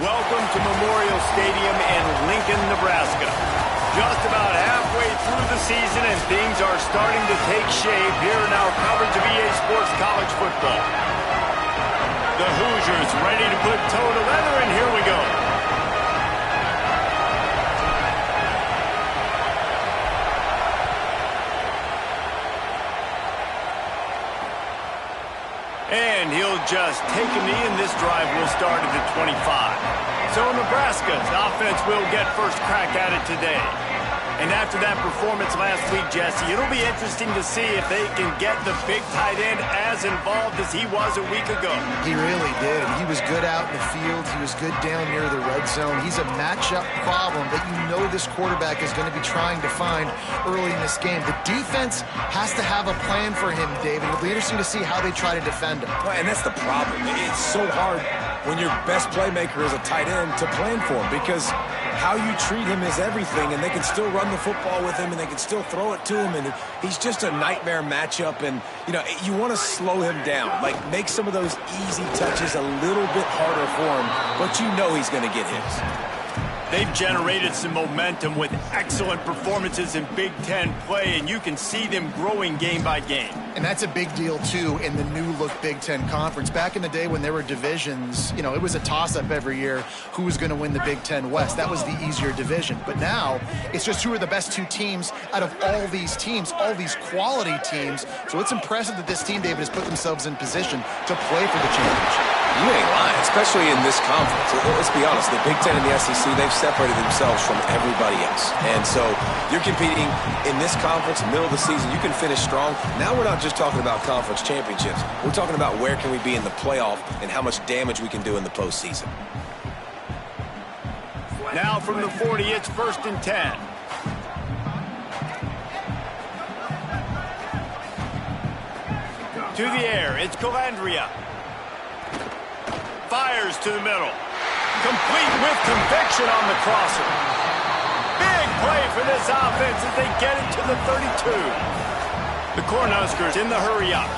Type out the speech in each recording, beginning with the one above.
Welcome to Memorial Stadium in Lincoln, Nebraska. Just about halfway through the season and things are starting to take shape here in our coverage of EA Sports College football. The Hoosiers ready to put toe to leather, and here we go. And he'll just take a knee, and this drive will start at the 25. So Nebraska's offense will get first crack at it today. And after that performance last week, Jesse, it'll be interesting to see if they can get the big tight end as involved as he was a week ago. He really did. He was good out in the field. He was good down near the red zone. He's a matchup problem that you know this quarterback is going to be trying to find early in this game. The defense has to have a plan for him, David. It'll be interesting to see how they try to defend him. Well, and that's the problem. It's so hard when your best playmaker is a tight end to plan for him, because how you treat him is everything, and they can still run the football with him, and they can still throw it to him, and he's just a nightmare matchup. And, you know, you want to slow him down, like make some of those easy touches a little bit harder for him, but you know he's going to get his. They've generated some momentum with excellent performances in Big Ten play, and you can see them growing game by game. And that's a big deal, too, in the new-look Big Ten Conference. Back in the day when there were divisions, you know, it was a toss-up every year who was going to win the Big Ten West. That was the easier division. But now it's just who are the best two teams out of all these teams, all these quality teams. So it's impressive that this team, David, has put themselves in position to play for the championship. You ain't lying, especially in this conference. Let's be honest, the Big Ten and the SEC, they've separated themselves from everybody else. And so you're competing in this conference, middle of the season. You can finish strong. Now we're not just talking about conference championships. We're talking about where can we be in the playoff and how much damage we can do in the postseason. Now from the 40, it's 1st and 10. To the air, it's Calandria. Fires to the middle. Complete with conviction on the crosser. Big play for this offense as they get it to the 32. The Cornhuskers in the hurry-up.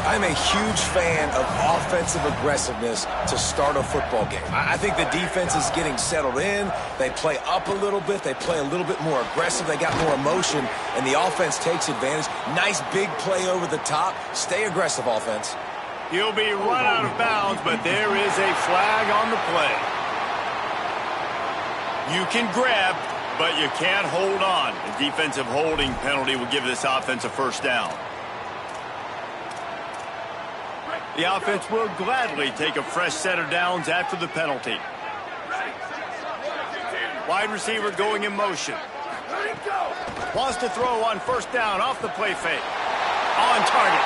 I'm a huge fan of offensive aggressiveness to start a football game. I think the defense is getting settled in. They play up a little bit. They play a little bit more aggressive. They got more emotion, and the offense takes advantage. Nice big play over the top. Stay aggressive, offense. He'll be run out of bounds, but there is a flag on the play. You can grab, but you can't hold on. The defensive holding penalty will give this offense a first down. The offense will gladly take a fresh set of downs after the penalty. Wide receiver going in motion. Wants to throw on first down off the play fake. On target.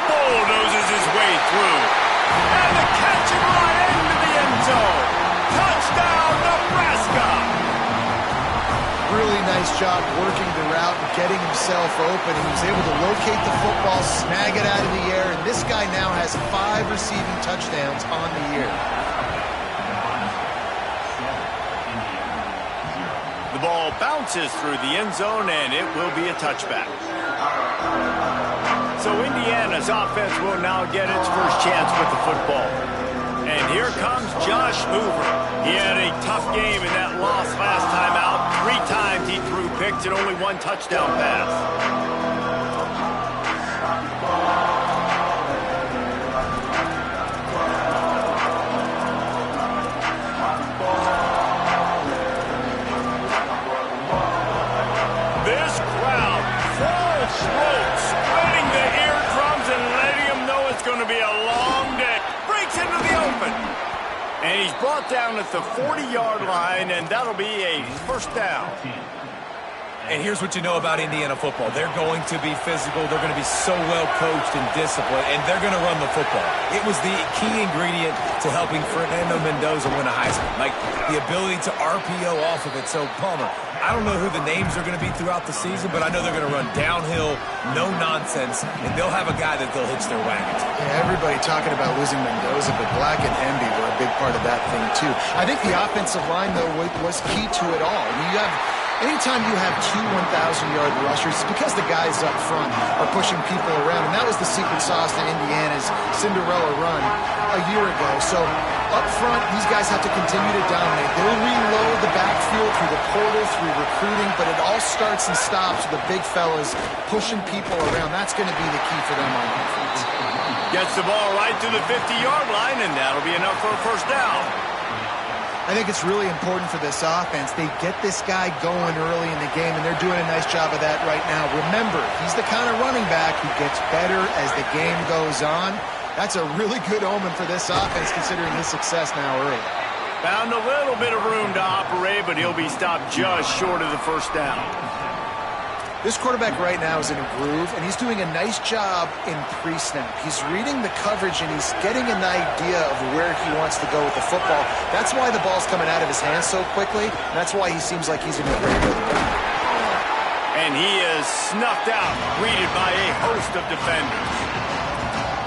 Bulldozes his way through. And the catch and run into the end zone. Touchdown, Nebraska! Really nice job working the route and getting himself open. He was able to locate the football, snag it out of the air, and this guy now has 5 receiving touchdowns on the year. The ball bounces through the end zone, and it will be a touchback. So Indiana's offense will now get its first chance with the football. And here comes Josh Hoover. He had a tough game in that loss last time out. 3 times he threw picks and only 1 touchdown pass. This crowd, full throat, splitting the eardrums and letting them know it's going to be a long day. Breaks into the open. And he's brought down at the 40-yard line, and that'll be a first down. And here's what you know about Indiana football. They're going to be physical. They're going to be so well coached and disciplined, and they're going to run the football. It was the key ingredient to helping Fernando Mendoza win a Heisman, like the ability to RPO off of it. So, Palmer, I don't know who the names are going to be throughout the season, but I know they're going to run downhill, no nonsense, and they'll have a guy that they'll hitch their wagon to. Yeah, everybody talking about losing Mendoza, but Black and Hemby were a big part of that thing, too. I think the offensive line, though, was key to it all. Anytime you have two 1,000-yard rushers, it's because the guys up front are pushing people around, and that was the secret sauce to Indiana's Cinderella run a year ago. So up front, these guys have to continue to dominate. They'll reload the backfield through the portal, through recruiting, but it all starts and stops with the big fellas pushing people around. That's going to be the key for them on offense. Gets the ball right to the 50-yard line, and that'll be enough for a first down. I think it's really important for this offense. They get this guy going early in the game, and they're doing a nice job of that right now. Remember, he's the kind of running back who gets better as the game goes on. That's a really good omen for this offense, considering his success now early. Found a little bit of room to operate, but he'll be stopped just short of the first down. This quarterback right now is in a groove, and he's doing a nice job in pre-snap. He's reading the coverage, and he's getting an idea of where he wants to go with the football. That's why the ball's coming out of his hands so quickly, and that's why he seems like he's in a great rhythm. And he is snuffed out, greeted by a host of defenders.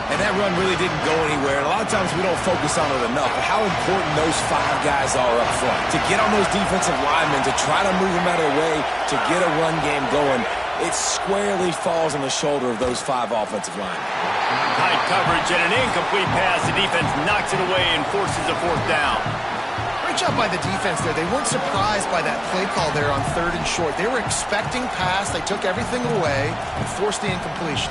And that run really didn't go anywhere. And a lot of times we don't focus on it enough. But how important those five guys are up front. To get on those defensive linemen, to try to move them out of the way, to get a run game going, it squarely falls on the shoulder of those five offensive linemen. Tight coverage and an incomplete pass. The defense knocks it away and forces a fourth down. Great job by the defense there. They weren't surprised by that play call there on 3rd and short. They were expecting pass. They took everything away and forced the incompletion.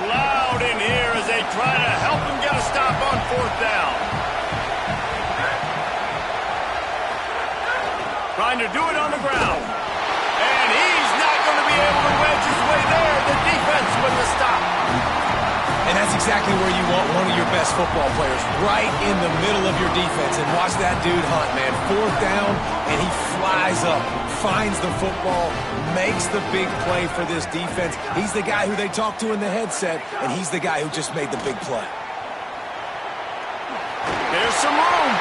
Loud in here as they try to help him get a stop on 4th down. Trying to do it on the ground. And he's not going to be able to wedge his way there. The defense with the stop. And that's exactly where you want one of your best football players, right in the middle of your defense. And watch that dude hunt, man. 4th down, and he flies up, finds the football, makes the big play for this defense. He's the guy who they talk to in the headset, and he's the guy who just made the big play. There's some room.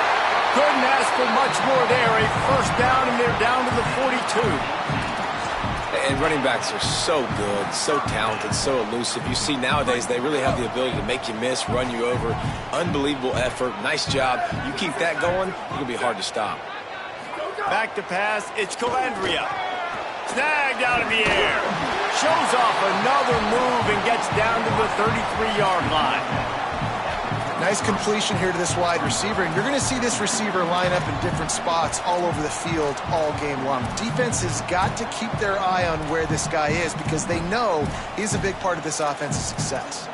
Couldn't ask for much more there. A first down, and they're down to the 42. And running backs are so good, so talented, so elusive. You see nowadays they really have the ability to make you miss, run you over. Unbelievable effort. Nice job. You keep that going, it's going to be hard to stop. Back to pass. It's Calandria. Snagged out of the air. Shows off another move and gets down to the 33-yard line. Nice completion here to this wide receiver, and you're going to see this receiver line up in different spots all over the field all game long. Defense has got to keep their eye on where this guy is because they know he's a big part of this offense's success.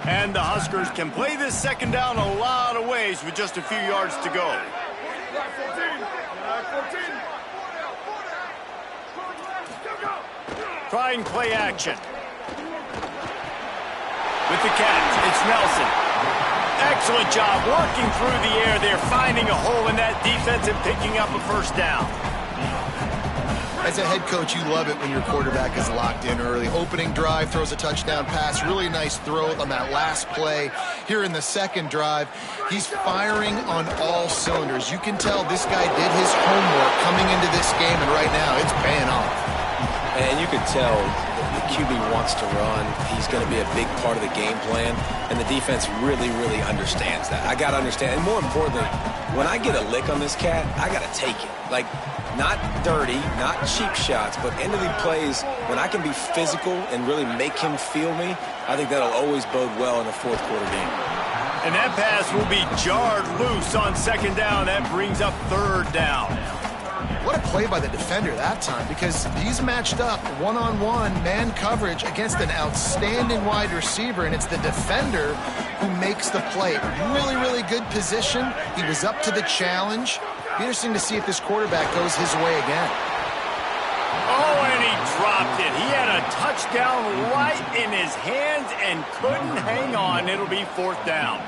And the Huskers can play this second down a lot of ways with just a few yards to go. Trying play action. With the catch, it's Nelson. Excellent job working through the air there, finding a hole in that defense and picking up a first down. As a head coach, you love it when your quarterback is locked in early. Opening drive, throws a touchdown pass. Really nice throw on that last play. Here in the second drive, he's firing on all cylinders. You can tell this guy did his homework coming into this game, and right now it's paying off. And you can tell the QB wants to run. He's going to be a big part of the game plan, and the defense really, really understands that. I got to understand, and more importantly, when I get a lick on this cat, I got to take it. Like, not dirty, not cheap shots, but end of the plays, when I can be physical and really make him feel me, I think that'll always bode well in a fourth quarter game. And that pass will be jarred loose on second down. That brings up 3rd down. What a play by the defender that time, because he's matched up one-on-one man coverage against an outstanding wide receiver, and it's the defender who makes the play. Really, really good position. He was up to the challenge. Be interesting to see if this quarterback goes his way again. Oh, and he dropped it. He had a touchdown right in his hands and couldn't hang on. It'll be 4th down.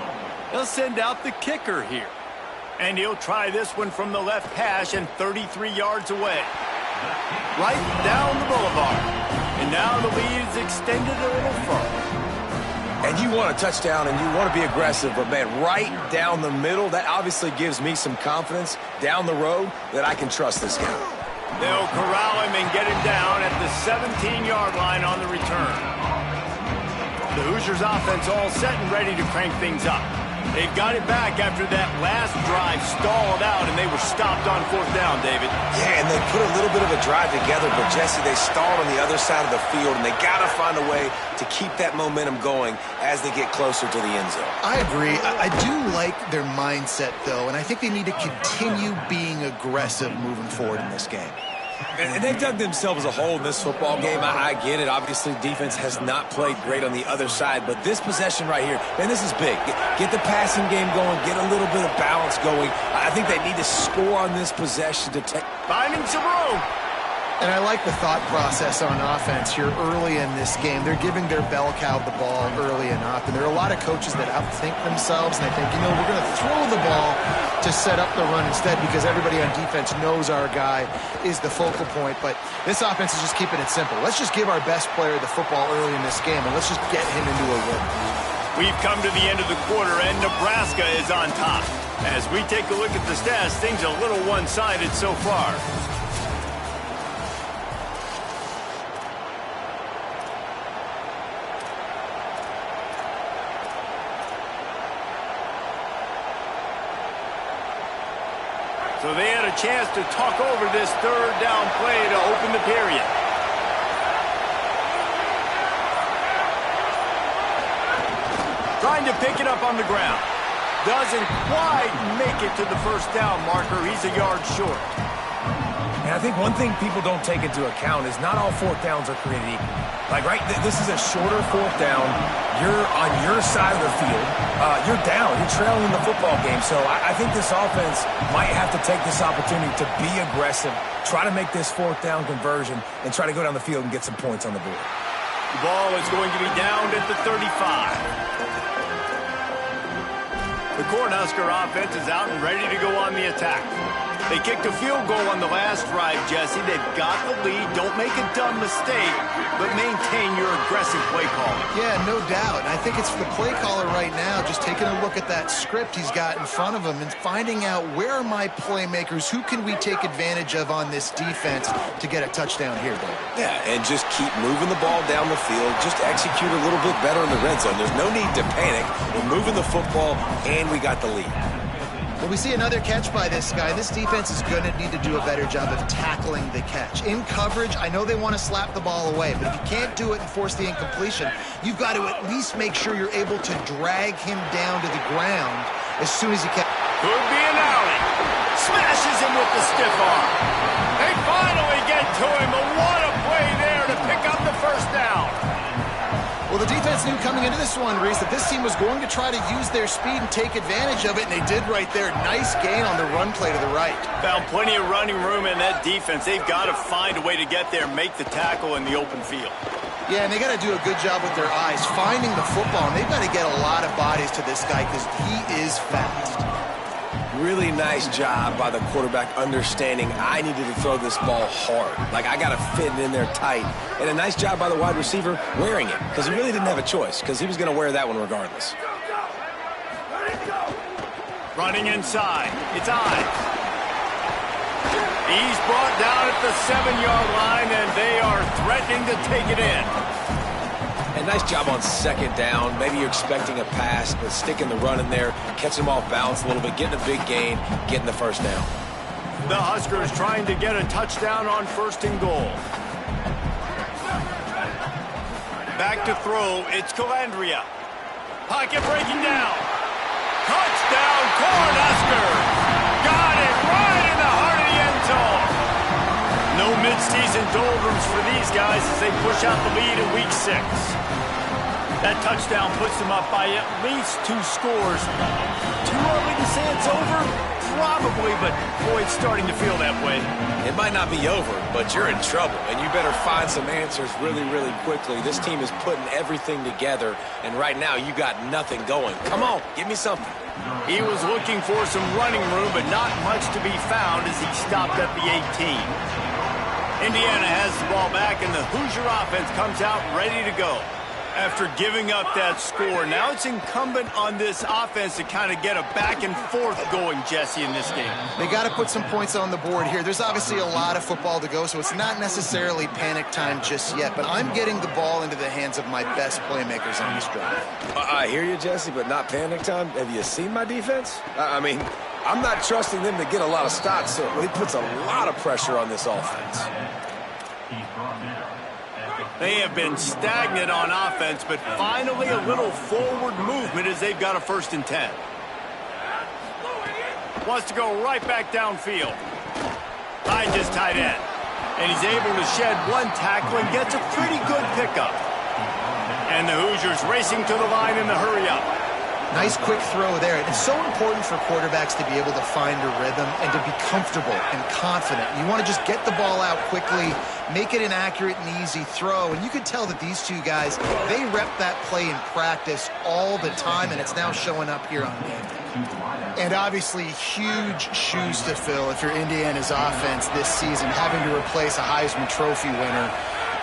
They'll send out the kicker here. And he'll try this one from the left hash and 33 yards away. Right down the boulevard. And now the lead is extended a little further. And you want a touchdown and you want to be aggressive, but man, right down the middle, that obviously gives me some confidence down the road that I can trust this guy. They'll corral him and get him down at the 17-yard line on the return. The Hoosiers offense all set and ready to crank things up. They've got it back after that last drive stalled out, and they were stopped on 4th down, David. Yeah, and they put a little bit of a drive together, but, Jesse, they stalled on the other side of the field, and they got to find a way to keep that momentum going as they get closer to the end zone. I agree. I do like their mindset, though, and I think they need to continue being aggressive moving forward in this game. And they've dug themselves a hole in this football game. I get it. Obviously, defense has not played great on the other side, but this possession right here, man, this is big. Get the passing game going, get a little bit of balance going. I think they need to score on this possession to take. Finding some room. And I like the thought process on offense here early in this game. They're giving their bell cow the ball early enough. And there are a lot of coaches that outthink themselves, and they think, we're going to throw the ball to set up the run instead because everybody on defense knows our guy is the focal point. But this offense is just keeping it simple. Let's just give our best player the football early in this game, and let's just get him into a rhythm. We've come to the end of the quarter, and Nebraska is on top. As we take a look at the stats, things are a little one-sided so far. So they had a chance to talk over this 3rd down play to open the period. Trying to pick it up on the ground. Doesn't quite make it to the 1st down marker. He's a yard short. And I think one thing people don't take into account is not all 4th downs are created equal. Like, right, this is a shorter 4th down. You're on your side of the field. You're down. You're trailing in the football game. So I think this offense might have to take this opportunity to be aggressive, try to make this 4th down conversion, and try to go down the field and get some points on the board. The ball is going to be down at the 35. The Cornhusker offense is out and ready to go on the attack. They kicked a field goal on the last drive, Jesse. They've got the lead. Don't make a dumb mistake, but maintain your aggressive play calling. Yeah, no doubt. And I think it's the play caller right now just taking a look at that script he's got in front of him and finding out where are my playmakers, who can we take advantage of on this defense to get a touchdown here, David. Yeah, and just keep moving the ball down the field. Just execute a little bit better in the red zone. There's no need to panic. We're moving the football, and we got the lead. Well, we see another catch by this guy. This defense is going to need to do a better job of tackling the catch. In coverage, I know they want to slap the ball away, but if you can't do it and force the incompletion, you've got to at least make sure you're able to drag him down to the ground as soon as you can. Could be an alley. Smashes him with the stiff arm. They finally get to him, but what a play there to pick up the 1st down. Well, the defense knew coming into this one, Reese, that this team was going to try to use their speed and take advantage of it, and they did right there. Nice gain on the run play to the right. Found plenty of running room in that defense. They've got to find a way to get there, make the tackle in the open field. Yeah, and they got to do a good job with their eyes, finding the football, and they've got to get a lot of bodies to this guy because he is fast. Really nice job by the quarterback understanding I needed to throw this ball hard. Like, I got to fit it in there tight. And a nice job by the wide receiver wearing it because he really didn't have a choice because he was going to wear that one regardless. Running inside. It's Ives. He's brought down at the 7-yard line, and they are threatening to take it in. And nice job on 2nd down. Maybe you're expecting a pass, but sticking the run in there, catching him off balance a little bit, getting a big gain, getting the 1st down. The Huskers trying to get a touchdown on 1st and goal. Back to throw. It's Calandria. Pocket breaking down. Touchdown, Cornhuskers! Got it right in the heart of the end zone. guys, as they push out the lead in week 6. That touchdown puts them up by at least 2 scores. Too early to say it's over? Probably, but boy, it's starting to feel that way. It might not be over, but you're in trouble, and you better find some answers really, really quickly. This team is putting everything together, and right now you got nothing going. Come on, give me something. He was looking for some running room, but not much to be found as he stopped at the 18. Indiana has the ball back, and the Hoosier offense comes out ready to go. After giving up that score, now it's incumbent on this offense to kind of get a back and forth going, Jesse, in this game. They got to put some points on the board here. There's obviously a lot of football to go, so it's not necessarily panic time just yet, but I'm getting the ball into the hands of my best playmakers on this drive. I hear you, Jesse, but not panic time. Have you seen my defense? I mean, I'm not trusting them to get a lot of stops, so it puts a lot of pressure on this offense. They have been stagnant on offense, but finally a little forward movement as they've got a 1st and 10. Wants to go right back downfield. Finds his tight end. And he's able to shed 1 tackle and gets a pretty good pickup. And the Hoosiers racing to the line in the hurry-up. Nice quick throw there. It's so important for quarterbacks to be able to find a rhythm and to be comfortable and confident. You want to just get the ball out quickly, make it an accurate and easy throw. And you can tell that these two guys, they rep that play in practice all the time, and it's now showing up here on game day. And obviously, huge shoes to fill if you're Indiana's offense this season, having to replace a Heisman Trophy winner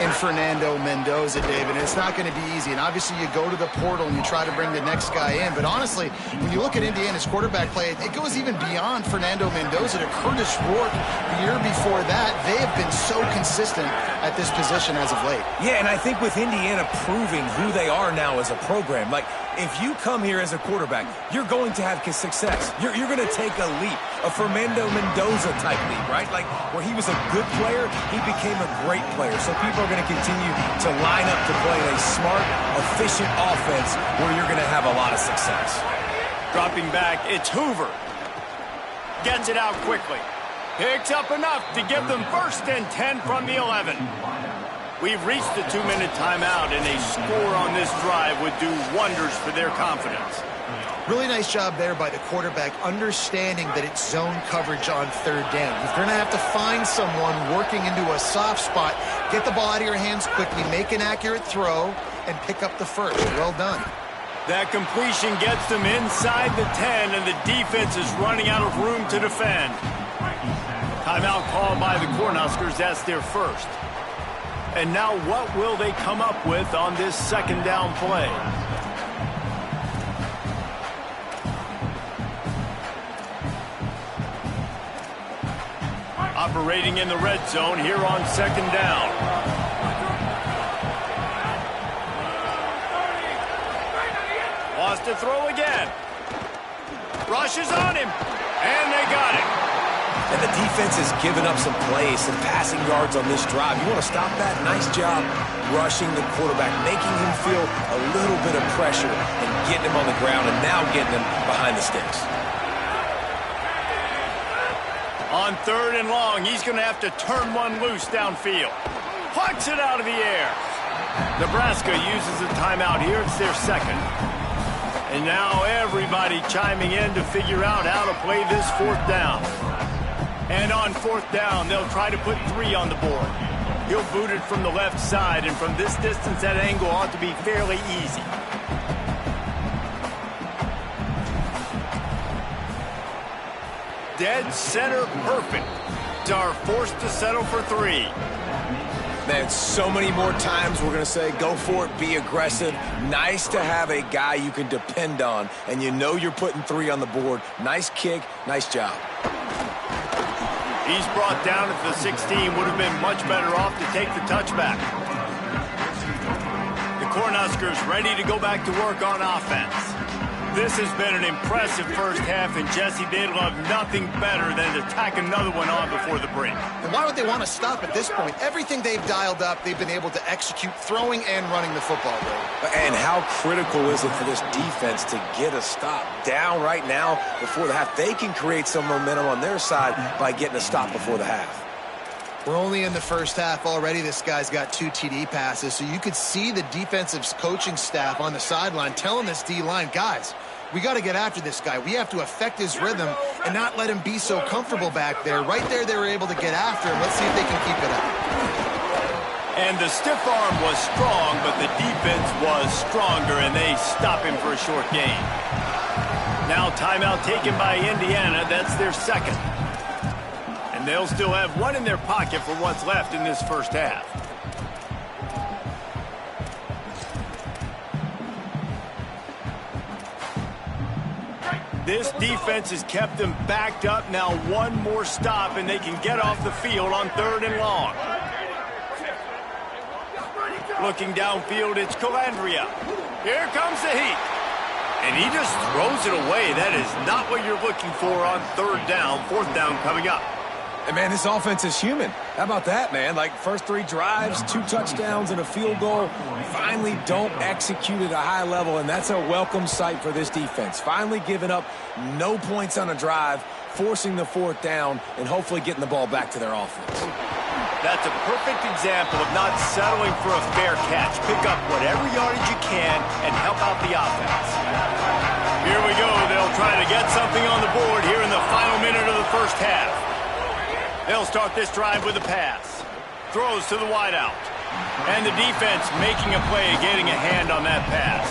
and Fernando Mendoza, David. And it's not going to be easy. And obviously, you go to the portal and you try to bring the next guy in. But honestly, when you look at Indiana's quarterback play, it goes even beyond Fernando Mendoza to Curtis Rourke. The year before that, they have been so consistent at this position as of late. Yeah, and I think with Indiana proving who they are now as a program, like, if you come here as a quarterback, you're going to have success. You're going to take a leap, a Fernando Mendoza type leap, right? Like, where he was a good player, he became a great player. So people are going to continue to line up to play a smart, efficient offense where you're going to have a lot of success. Dropping back, it's Hoover. Gets it out quickly. Picks up enough to give them 1st and 10 from the 11. We've reached the 2-minute timeout, and a score on this drive would do wonders for their confidence. Really nice job there by the quarterback, understanding that it's zone coverage on 3rd down. You're going to have to find someone working into a soft spot, get the ball out of your hands quickly, make an accurate throw, and pick up the 1st. Well done. That completion gets them inside the 10, and the defense is running out of room to defend. Timeout called by the Cornhuskers. That's their 1st. And now what will they come up with on this 2nd down play? Operating in the red zone here on 2nd down. Wants to throw again. Rushes on him. And they got him. And the defense has given up some plays, some passing yards on this drive. You want to stop that? Nice job rushing the quarterback, making him feel a little bit of pressure and getting him on the ground and now getting him behind the sticks. On 3rd and long, he's going to have to turn one loose downfield. Pucks it out of the air. Nebraska uses a timeout here. It's their 2nd. And now everybody chiming in to figure out how to play this 4th down. And on 4th down, they'll try to put 3 on the board. He'll boot it from the left side, and from this distance, that angle ought to be fairly easy. Dead center perfect. Are forced to settle for 3. Man, so many more times we're going to say, go for it, be aggressive. Nice to have a guy you can depend on, and you know you're putting 3 on the board. Nice kick, nice job. He's brought down at the 16. Would have been much better off to take the touchback. The Cornhuskers ready to go back to work on offense. This has been an impressive 1st half, and Jesse, they'd love nothing better than to tack another one on before the break. And why would they want to stop at this point? Everything they've dialed up, they've been able to execute throwing and running the football. And how critical is it for this defense to get a stop down right now before the half? They can create some momentum on their side by getting a stop before the half. We're only in the first half already. This guy's got 2 TD passes, so you could see the defensive coaching staff on the sideline telling this D-line, guys, we got to get after this guy. We have to affect his rhythm and not let him be so comfortable back there. Right there, they were able to get after him. Let's see if they can keep it up. And the stiff arm was strong, but the defense was stronger, and they stop him for a short gain. Now timeout taken by Indiana. That's their second. And they'll still have one in their pocket for what's left in this first half. This defense has kept them backed up. Now one more stop, and they can get off the field on 3rd and long. Looking downfield, it's Calandria. Here comes the heat. And he just throws it away. That is not what you're looking for on 3rd down. 4th down coming up. And man, this offense is human. How about that, man? Like, first 3 drives, 2 touchdowns, and a field goal. Finally don't execute at a high level, and that's a welcome sight for this defense. Finally giving up no points on a drive, forcing the 4th down, and hopefully getting the ball back to their offense. That's a perfect example of not settling for a fair catch. Pick up whatever yardage you can and help out the offense. Here we go. They'll try to get something on the board here in the final minute of the first half. They'll start this drive with a pass. Throws to the wideout. And the defense making a play, getting a hand on that pass.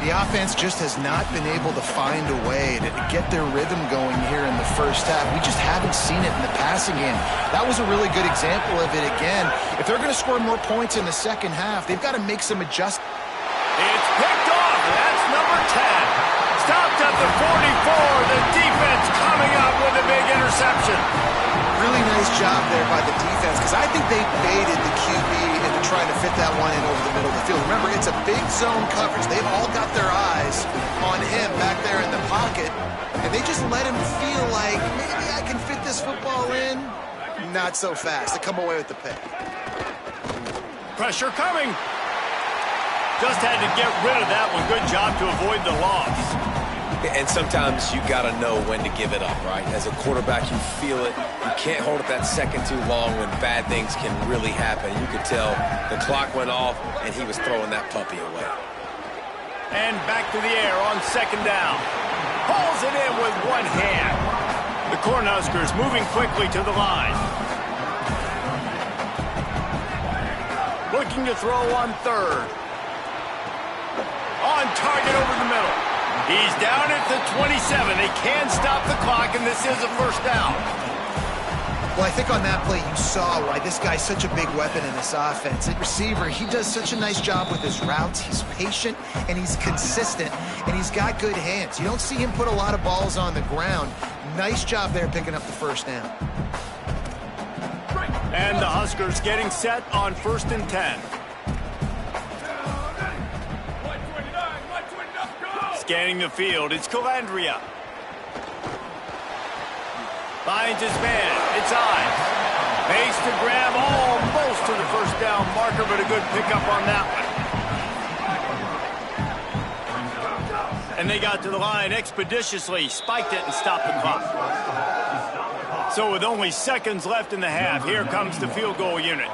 The offense just has not been able to find a way to get their rhythm going here in the first half. We just haven't seen it in the passing game. That was a really good example of it again. If they're going to score more points in the second half, they've got to make some adjustments. It's picked off. That's number 10. Stopped at the 44. The defense coming up with a big interception. Really nice job there by the defense, because I think they baited the QB into trying to fit that one in over the middle of the field. Remember, it's a big zone coverage. They've all got their eyes on him back there in the pocket, and they just let him feel like, maybe I can fit this football in. Not so fast. They come away with the pick. Pressure coming. Just had to get rid of that one. Good job to avoid the loss. And sometimes you got to know when to give it up, right? As a quarterback, you feel it. You can't hold it that second too long when bad things can really happen. You could tell the clock went off, and he was throwing that puppy away. And back to the air on 2nd down. Pulls it in with one hand. The Cornhuskers moving quickly to the line. Looking to throw on 3rd. On target over the middle. He's down at the 27. They can stop the clock, and this is a 1st down. Well, I think on that play you saw why this guy's such a big weapon in this offense. At receiver, he does such a nice job with his routes. He's patient, and he's consistent, and he's got good hands. You don't see him put a lot of balls on the ground. Nice job there picking up the 1st down. And the Huskers getting set on 1st and 10. Scanning the field, it's Calandria. Finds his man, it's Ives. Makes the grab almost to the 1st down marker, but a good pickup on that one. And they got to the line expeditiously, spiked it and stopped the clock. So with only seconds left in the half, here comes the field goal unit.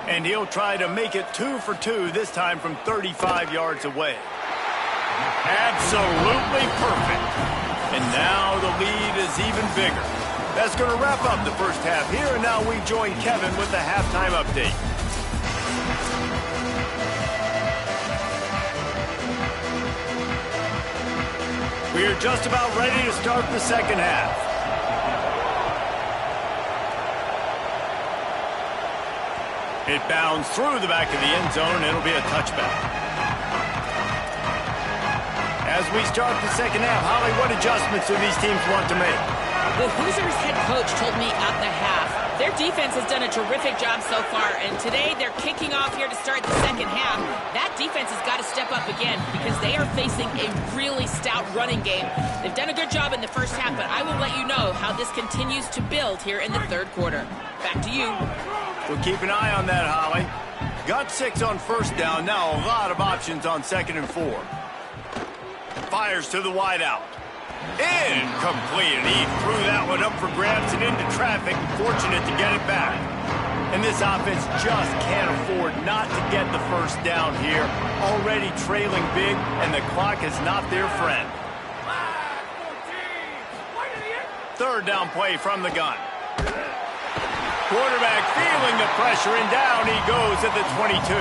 And he'll try to make it 2 for 2, this time from 35 yards away. Absolutely perfect. And now the lead is even bigger. That's going to wrap up the first half here, and now we join Kevin with the halftime update. We are just about ready to start the second half. It bounds through the back of the end zone, and it'll be a touchback. As we start the second half, Holly, what adjustments do these teams want to make? The Hoosiers head coach told me at the half, their defense has done a terrific job so far, and today they're kicking off here to start the second half. That defense has got to step up again because they are facing a really stout running game. They've done a good job in the first half, but I will let you know how this continues to build here in the 3rd quarter. Back to you. We'll keep an eye on that, Holly. Got 6 on 1st down, now a lot of options on 2nd and 4. Fires to the wideout. Incomplete, and he threw that one up for grabs and into traffic. Fortunate to get it back. And this offense just can't afford not to get the first down here. Already trailing big, and the clock is not their friend. Third down play from the gun. Quarterback feeling the pressure, and down he goes at the 22.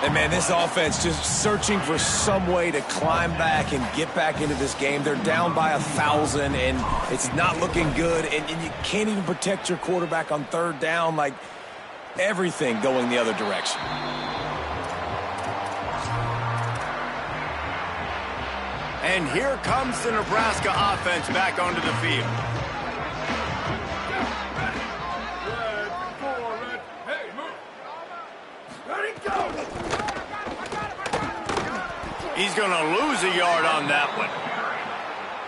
And, man, this offense just searching for some way to climb back and get back into this game. They're down by 1,000, and it's not looking good. And you can't even protect your quarterback on third down. Like, everything going the other direction. And here comes the Nebraska offense back onto the field. He's going to lose a yard on that one.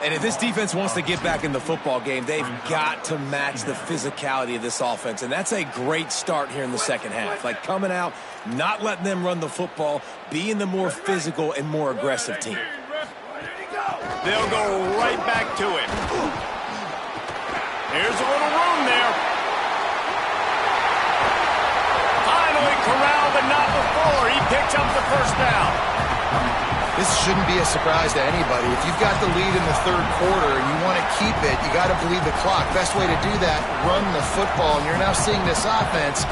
And if this defense wants to get back in the football game, they've got to match the physicality of this offense. And that's a great start here in the second half. Like coming out, not letting them run the football, being the more physical and more aggressive team. They'll go right back to him. Here's a little room there. Finally corralled, but not before. He picks up the first down. This shouldn't be a surprise to anybody. If you've got the lead in the third quarter and you want to keep it, you got to bleed the clock. Best way to do that, run the football. And you're now seeing this offense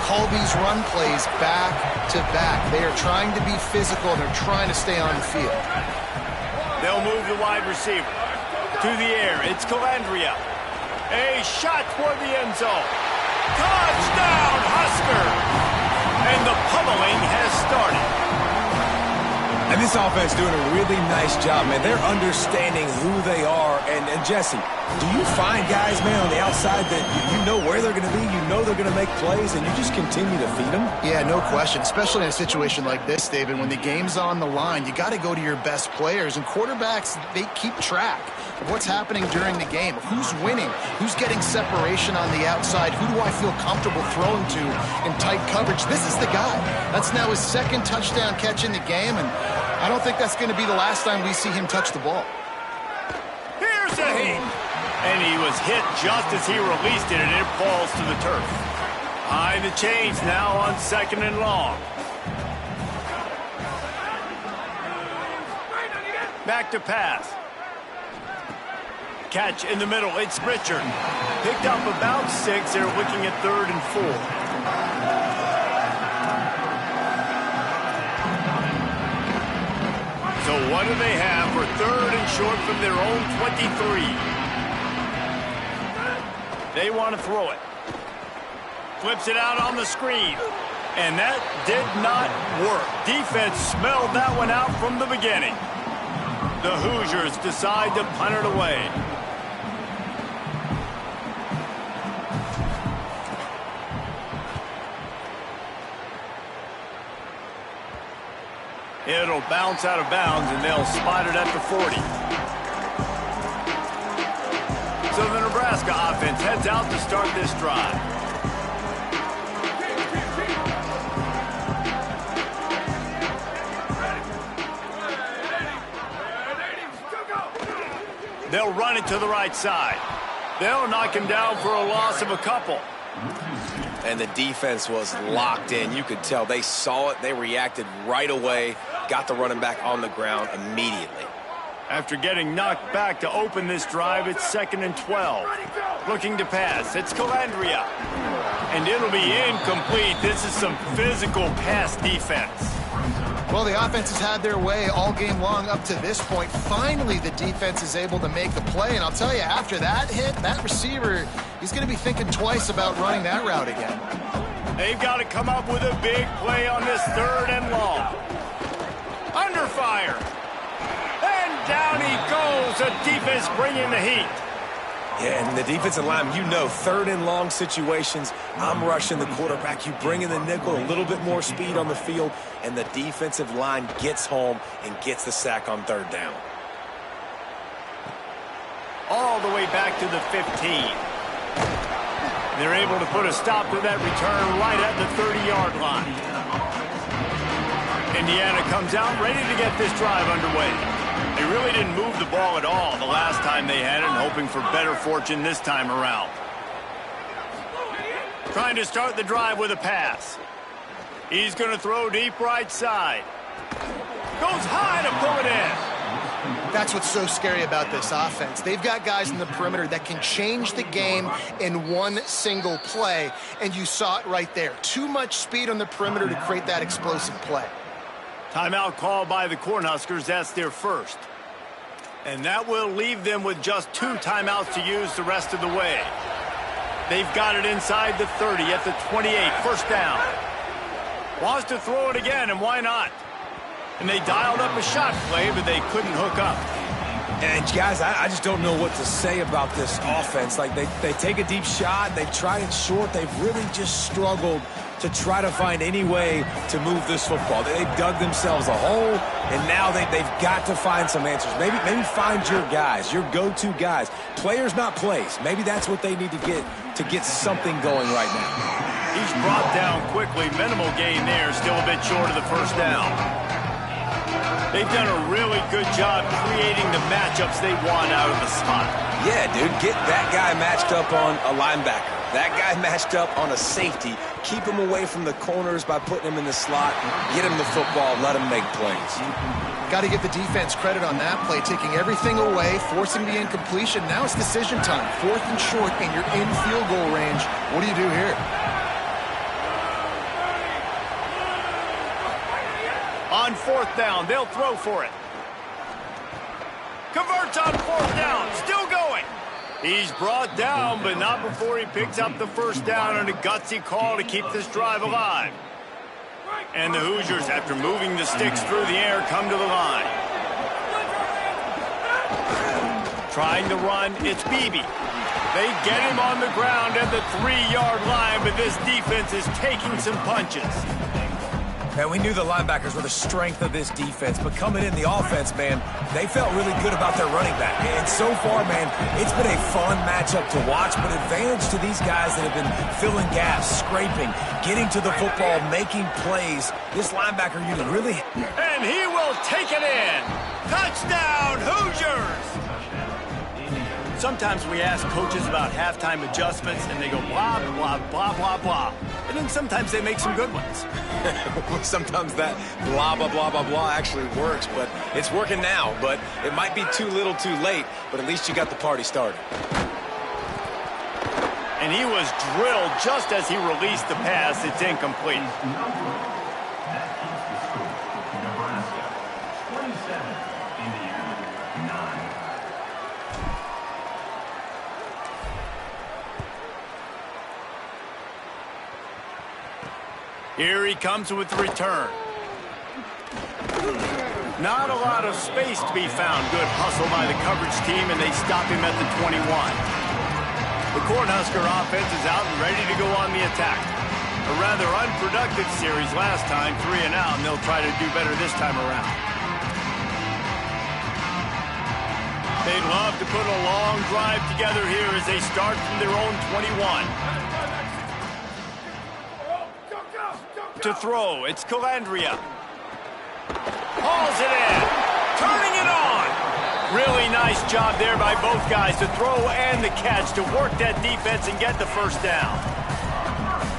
call these run plays back to back. They are trying to be physical, and they're trying to stay on the field. They'll move the wide receiver to the air. It's Calandria. A shot toward the end zone. Touchdown, Husker! And the pummeling has started. And this offense doing a really nice job, man. They're understanding who they are. And Jesse, do you find guys, man, on the outside that you know where they're going to be, you know they're going to make plays, and you just continue to feed them? Yeah, no question, especially in a situation like this, David. When the game's on the line, you got to go to your best players. And quarterbacks, they keep track of what's happening during the game. Who's winning? Who's getting separation on the outside? Who do I feel comfortable throwing to in tight coverage? This is the guy. That's now his second touchdown catch in the game, and I don't think that's going to be the last time we see him touch the ball. Here's a hit. And he was hit just as he released it, and it falls to the turf. High the chains now on second and long. Back to pass. Catch in the middle. It's Richard. Picked up about 6. They're looking at 3rd and 4. So what do they have for 3rd and short from their own 23? They want to throw it. Flips it out on the screen. And that did not work. Defense smelled that one out from the beginning. The Hoosiers decide to punt it away. It'll bounce out of bounds, and they'll spot it at the 40. So the Nebraska offense heads out to start this drive. They'll run it to the right side. They'll knock him down for a loss of a couple. And the defense was locked in. You could tell they saw it. They reacted right away. Got the running back on the ground immediately. After getting knocked back to open this drive, it's 2nd and 12. Looking to pass. It's Calandria. And it'll be incomplete. This is some physical pass defense. Well, the offense has had their way all game long up to this point. Finally, the defense is able to make the play. And I'll tell you, after that hit, that receiver, he's going to be thinking twice about running that route again. They've got to come up with a big play on this 3rd and long. Under fire. And down he goes. The defense bringing the heat. Yeah, and the defensive line, you know, 3rd and long situations, I'm rushing the quarterback. You bring in the nickel, a little bit more speed on the field, and the defensive line gets home and gets the sack on 3rd down. All the way back to the 15. They're able to put a stop to that return right at the 30-yard line. Indiana comes out ready to get this drive underway. They really didn't move the ball at all the last time they had it, and hoping for better fortune this time around. Trying to start the drive with a pass. He's going to throw deep right side. Goes high to pull it in. That's what's so scary about this offense. They've got guys in the perimeter that can change the game in one single play, and you saw it right there. Too much speed on the perimeter to create that explosive play. Timeout called by the Cornhuskers. That's their first. And that will leave them with just 2 timeouts to use the rest of the way. They've got it inside the 30 at the 28. First down. Wants to throw it again, and why not? And they dialed up a shot play, but they couldn't hook up. And guys, I just don't know what to say about this offense. Like, they take a deep shot, they try it short, they've really just struggled to try to find any way to move this football. They've dug themselves a hole, and now they've got to find some answers. Maybe find your guys, your go-to guys. Players, not plays. Maybe that's what they need to get something going right now. He's brought down quickly. Minimal gain there, still a bit short of the first down. They've done a really good job creating the matchups they want out of the slot. Yeah, dude, get that guy matched up on a linebacker. That guy matched up on a safety. Keep him away from the corners by putting him in the slot. Get him the football, let him make plays. Got to give the defense credit on that play, taking everything away, forcing the incompletion. Now it's decision time. 4th and short, and you're in field goal range. What do you do here? On 4th down, they'll throw for it. Converts on 4th down, still going. He's brought down, but not before he picks up the first down on a gutsy call to keep this drive alive. And the Hoosiers, after moving the sticks through the air, come to the line. Trying to run, it's Beebe. They get him on the ground at the 3-yard line, but this defense is taking some punches. Man, we knew the linebackers were the strength of this defense, but coming in the offense, man, they felt really good about their running back. And so far, man, it's been a fun matchup to watch, but advantage to these guys that have been filling gaps, scraping, getting to the football, making plays. This linebacker unit really... And he will take it in. Touchdown, Hoosiers! Sometimes we ask coaches about halftime adjustments, and they go blah, blah, blah, blah, blah. And then sometimes they make some good ones. Sometimes that blah, blah, blah, blah, blah actually works, but it's working now. But it might be too little too late, but at least you got the party started. And he was drilled just as he released the pass. It's incomplete. Here he comes with the return. Not a lot of space to be found. Good hustle by the coverage team, and they stop him at the 21. The Cornhusker offense is out and ready to go on the attack. A rather unproductive series last time, 3 and out, and they'll try to do better this time around. They'd love to put a long drive together here as they start from their own 21. To throw, it's Calandria. Hauls it in, turning it on. Really nice job there by both guys to throw and the catch to work that defense and get the first down.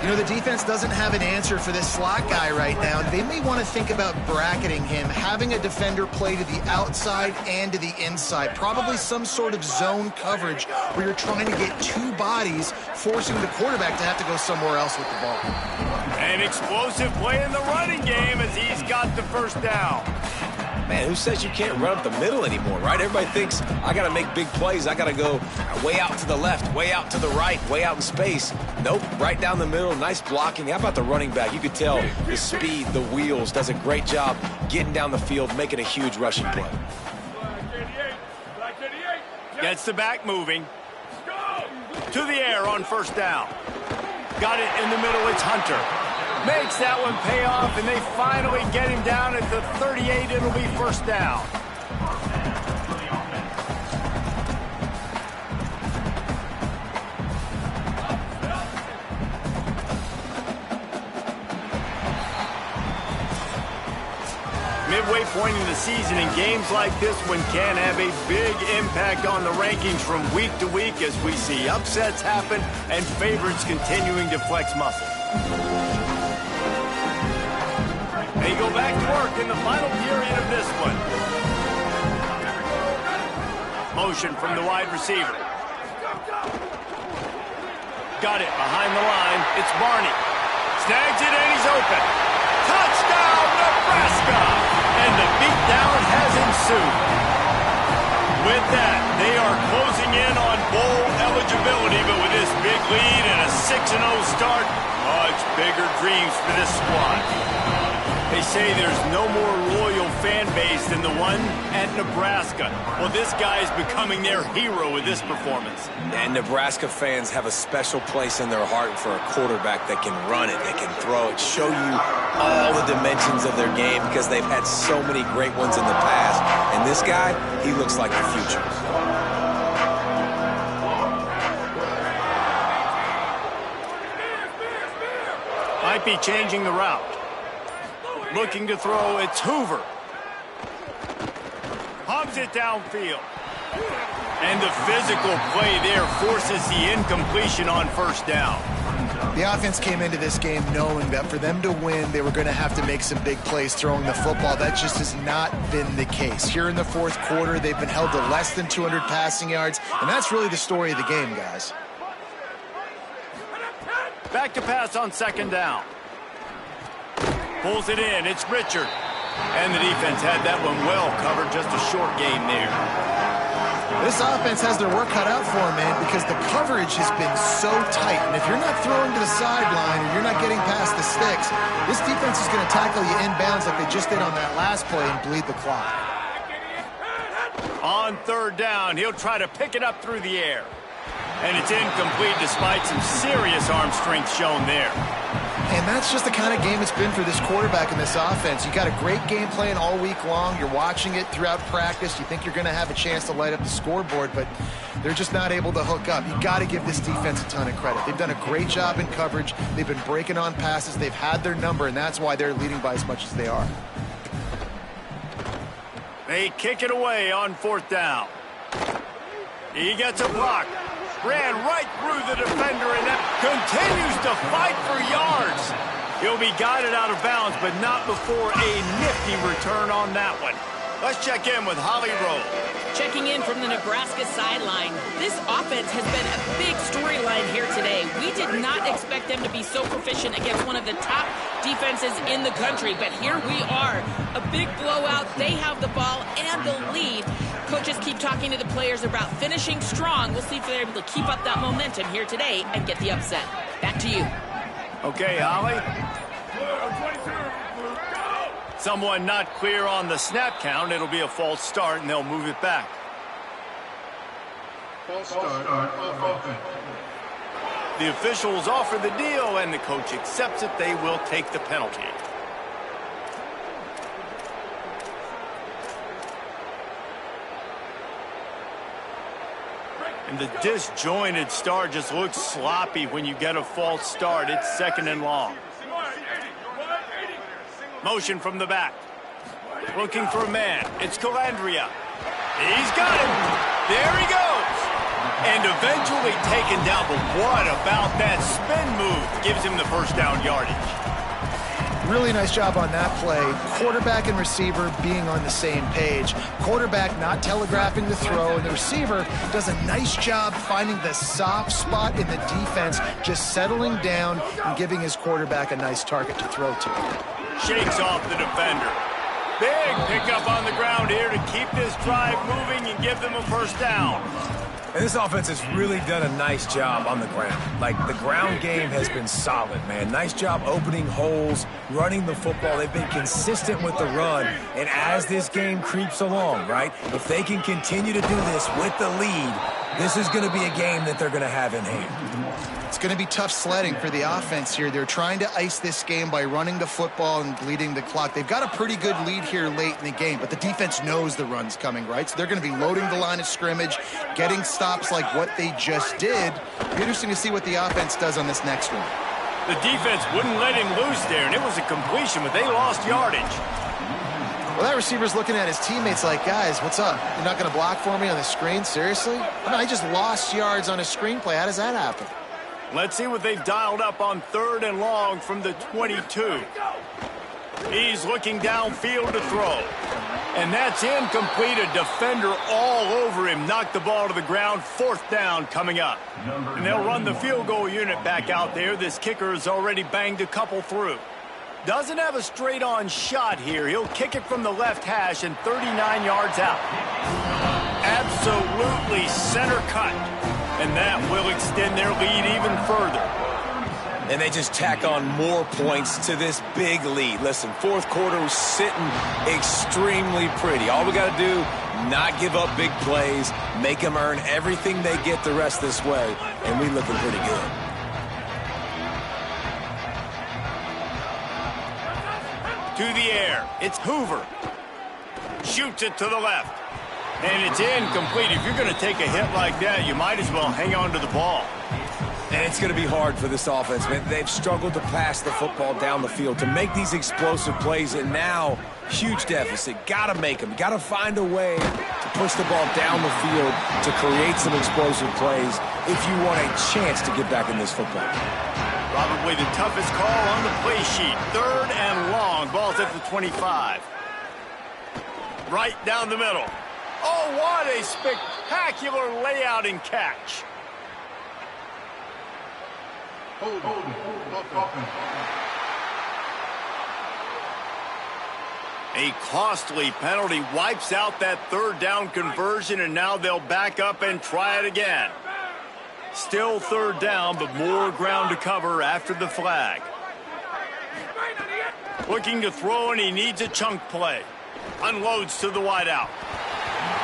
You know, the defense doesn't have an answer for this slot guy right now. They may want to think about bracketing him, having a defender play to the outside and to the inside. Probably some sort of zone coverage where you're trying to get 2 bodies, forcing the quarterback to have to go somewhere else with the ball. An explosive play in the running game as he's got the first down. Man, who says you can't run up the middle anymore, right? Everybody thinks, I got to make big plays. I got to go way out to the left, way out to the right, way out in space. Nope, right down the middle, nice blocking. How about the running back? You could tell the speed, the wheels, does a great job getting down the field, making a huge rushing play. Gets the back moving. To the air on first down. Got it in the middle, it's Hunter. Makes that one pay off, and they finally get him down at the 38. It'll be first down. midway point in the season, and games like this one can have a big impact on the rankings from week to week as we see upsets happen and favorites continuing to flex muscle. They go back to work in the final period of this one. Motion from the wide receiver. Got it behind the line. It's Barney. Snags it and he's open. Touchdown, Nebraska! And the beatdown has ensued. With that, they are closing in on bowl eligibility, but with this big lead and a 6-0 start, much bigger dreams for this squad. They say there's no more loyal fan base than the one at Nebraska. Well, this guy is becoming their hero with this performance. And Nebraska fans have a special place in their heart for a quarterback that can run it, that can throw it, show you all the dimensions of their game because they've had so many great ones in the past. And this guy, he looks like the future. Might be changing the route. Looking to throw, it's Hoover. Pumps it downfield. And the physical play there forces the incompletion on first down. The offense came into this game knowing that for them to win, they were going to have to make some big plays throwing the football. That just has not been the case. Here in the fourth quarter, they've been held to less than 200 passing yards, and that's really the story of the game, guys. Back to pass on second down. Pulls it in, it's Richard. And the defense had that one well covered, just a short game there. This offense has their work cut out for them, man, because the coverage has been so tight. And if you're not throwing to the sideline or you're not getting past the sticks, this defense is going to tackle you inbounds like they just did on that last play and bleed the clock. On third down, he'll try to pick it up through the air. And it's incomplete despite some serious arm strength shown there. And that's just the kind of game it's been for this quarterback in this offense. You got a great game plan all week long. You're watching it throughout practice. You think you're going to have a chance to light up the scoreboard, but they're just not able to hook up. You got to give this defense a ton of credit. They've done a great job in coverage. They've been breaking on passes. They've had their number, and that's why they're leading by as much as they are. They kick it away on fourth down. He gets a block. Ran right through the defender and that continues to fight for yards. He'll be guided out of bounds, but not before a nifty return on that one. Let's check in with Holly Rowe. Checking in from the Nebraska sideline. This offense has been a big storyline here today. We did not expect them to be so proficient against one of the top defenses in the country, but here we are. A big blowout. They have the ball and the lead. Coaches keep talking to the players about finishing strong. We'll see if they're able to keep up that momentum here today and get the upset. Back to you. Okay, Holly. Someone not clear on the snap count. It'll be a false start, and they'll move it back. False start on offense. The officials offer the deal, and the coach accepts it. They will take the penalty. And the disjointed start just looks sloppy when you get a false start. It's second and long. Motion from the back. Looking for a man. It's Calandria. He's got him. There he goes. And eventually taken down. But what about that spin move? Gives him the first down yardage. Really nice job on that play. Quarterback and receiver being on the same page. Quarterback not telegraphing the throw, and the receiver does a nice job finding the soft spot in the defense, just settling down and giving his quarterback a nice target to throw to. Shakes off the defender. Big pickup on the ground here to keep this drive moving and give them a first down. And this offense has really done a nice job on the ground. Like, the ground game has been solid, man. Nice job opening holes, running the football. They've been consistent with the run. And as this game creeps along, right, if they can continue to do this with the lead, this is going to be a game that they're going to have in hand. It's going to be tough sledding for the offense here. They're trying to ice this game by running the football and bleeding the clock. They've got a pretty good lead here late in the game, but the defense knows the run's coming, right? So they're going to be loading the line of scrimmage, getting stops like what they just did. It'll be interesting to see what the offense does on this next one. The defense wouldn't let him loose there, and it was a completion, but they lost yardage. Well, that receiver's looking at his teammates like, guys, what's up? You're not going to block for me on the screen? Seriously? I mean, I just lost yards on a screenplay. How does that happen? Let's see what they've dialed up on 3rd and long from the 22. He's looking downfield to throw. And that's incomplete. A defender all over him. Knocked the ball to the ground. 4th down coming up. And they'll run the field goal unit back out there. This kicker has already banged a couple through. Doesn't have a straight-on shot here. He'll kick it from the left hash and 39 yards out. Absolutely center cut. And that will extend their lead even further. And they just tack on more points to this big lead. Listen, 4th quarter was sitting extremely pretty. All we got to do, not give up big plays, make them earn everything they get the rest this way, and we looking pretty good. To the air. It's Hoover. Shoots it to the left. And it's incomplete. If you're going to take a hit like that, you might as well hang on to the ball. And it's going to be hard for this offense, man. They've struggled to pass the football down the field, to make these explosive plays, and now, huge deficit. Got to make them. Got to find a way to push the ball down the field to create some explosive plays if you want a chance to get back in this football. Probably the toughest call on the play sheet. 3rd and long. Ball's at the 25. Right down the middle. Oh, what a spectacular layout and catch. A costly penalty wipes out that 3rd down conversion, and now they'll back up and try it again. Still 3rd down, but more ground to cover after the flag. Looking to throw, and he needs a chunk play. Unloads to the wideout.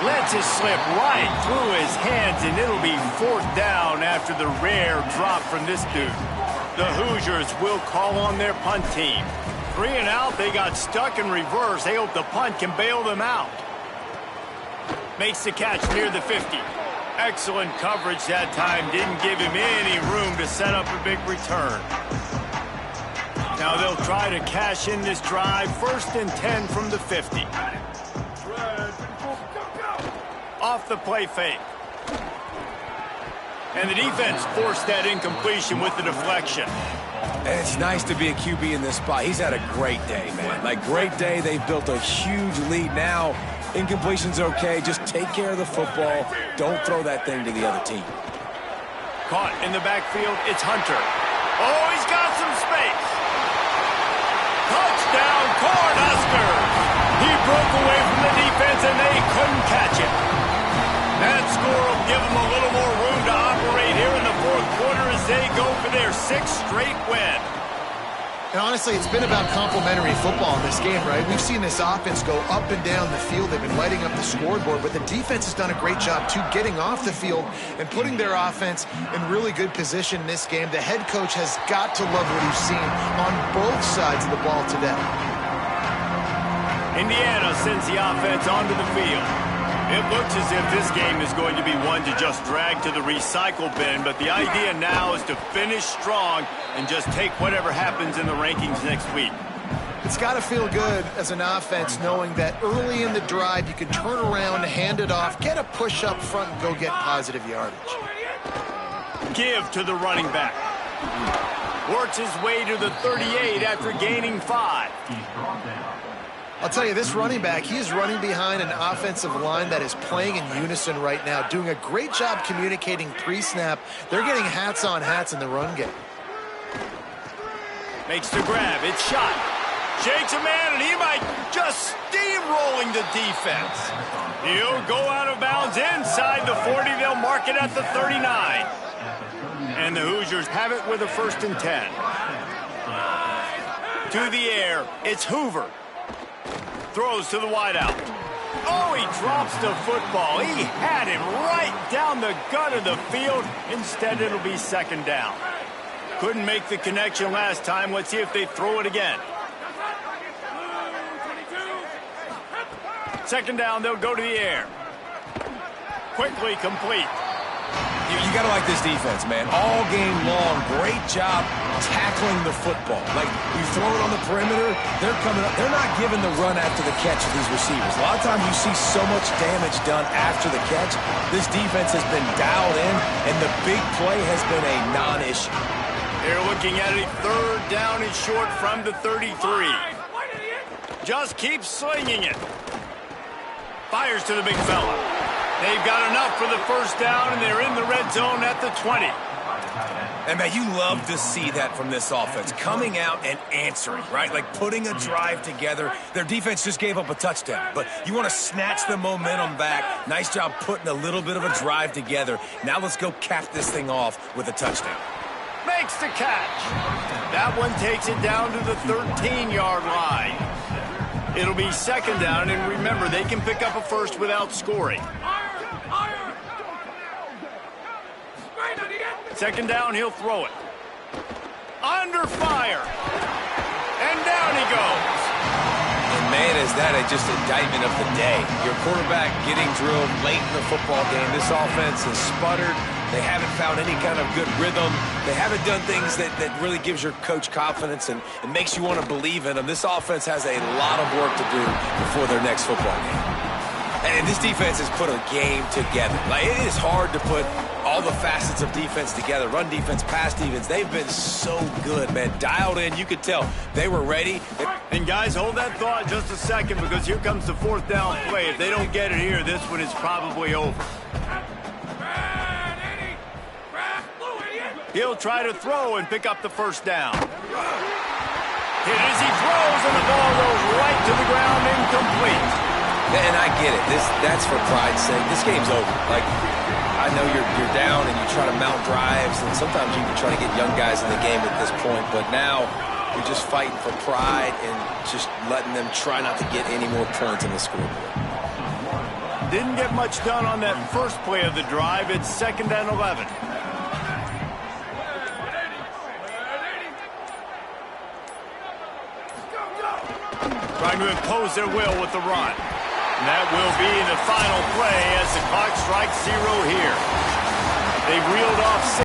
Lets it slip right through his hands, and it'll be 4th down after the rare drop from this dude. The Hoosiers will call on their punt team. 3 and out, they got stuck in reverse. They hope the punt can bail them out. Makes the catch near the 50. Excellent coverage that time. Didn't give him any room to set up a big return. Now they'll try to cash in this drive. 1st and 10 from the 50. Off the play fake. And the defense forced that incompletion with the deflection. And it's nice to be a QB in this spot. He's had a great day, man. Like, great day. They've built a huge lead now. Incompletion's okay. Just take care of the football. Don't throw that thing to the other team. Caught in the backfield. It's Hunter. Oh, he's got some space. Touchdown, Cornhuskers. He broke away from the defense, and they couldn't catch it. That score will give them a little more room to operate here in the 4th quarter as they go for their 6th straight win. And honestly, it's been about complementary football in this game, right? We've seen this offense go up and down the field. They've been lighting up the scoreboard, but the defense has done a great job, too, getting off the field and putting their offense in really good position in this game. The head coach has got to love what he's seen on both sides of the ball today. Indiana sends the offense onto the field. It looks as if this game is going to be one to just drag to the recycle bin, but the idea now is to finish strong and just take whatever happens in the rankings next week. It's got to feel good as an offense knowing that early in the drive you can turn around, hand it off, get a push up front, and go get positive yardage. Give to the running back. Works his way to the 38 after gaining 5. I'll tell you, this running back, he is running behind an offensive line that is playing in unison right now, doing a great job communicating pre-snap. They're getting hats on hats in the run game. Makes the grab. It's shot. Shakes a man, and he might just steamrolling the defense. He'll go out of bounds inside the 40. They'll mark it at the 39. And the Hoosiers have it with a 1st and 10. To the air, it's Hoover. Throws to the wideout. Oh, he drops the football. He had him right down the gut of the field. Instead, it'll be 2nd down. Couldn't make the connection last time. Let's see if they throw it again. 2nd down, they'll go to the air. Quickly complete. You got to like this defense, man. All game long, great job tackling the football. Like, you throw it on the perimeter, they're coming up. They're not giving the run after the catch to these receivers. A lot of times you see so much damage done after the catch. This defense has been dialed in, and the big play has been a non-issue. They're looking at a 3rd down and short from the 33. Just keep slinging it. Fires to the big fella. They've got enough for the 1st down, and they're in the red zone at the 20. And, man, you love to see that from this offense, coming out and answering, right? Like putting a drive together. Their defense just gave up a touchdown, but you want to snatch the momentum back. Nice job putting a little bit of a drive together. Now let's go cap this thing off with a touchdown. Makes the catch. That one takes it down to the 13-yard line. It'll be 2nd down, and remember, they can pick up a first without scoring. 2nd down, he'll throw it. Under fire. And down he goes. And, man, is that just indictment of the day. Your quarterback getting drilled late in the football game. This offense has sputtered. They haven't found any kind of good rhythm. They haven't done things that really gives your coach confidence and makes you want to believe in them. This offense has a lot of work to do before their next football game. And this defense has put a game together. Like, it is hard to put all the facets of defense together. Run defense, pass defense. They've been so good, man. Dialed in. You could tell they were ready. And, guys, hold that thought just a second, because here comes the 4th down play. If they don't get it here, this one is probably over. He'll try to throw and pick up the 1st down. Hit as he throws, and the ball goes right to the ground, incomplete. And I get it. That's for pride's sake. This game's over. Like, I know you're down and you try to mount drives, and sometimes you can try to get young guys in the game at this point, but now you're just fighting for pride and just letting them try not to get any more points in the scoreboard. Didn't get much done on that first play of the drive. It's 2nd and 11. Trying to impose their will with the run. And that will be the final play as the clock strikes 0 here. They've reeled off 6.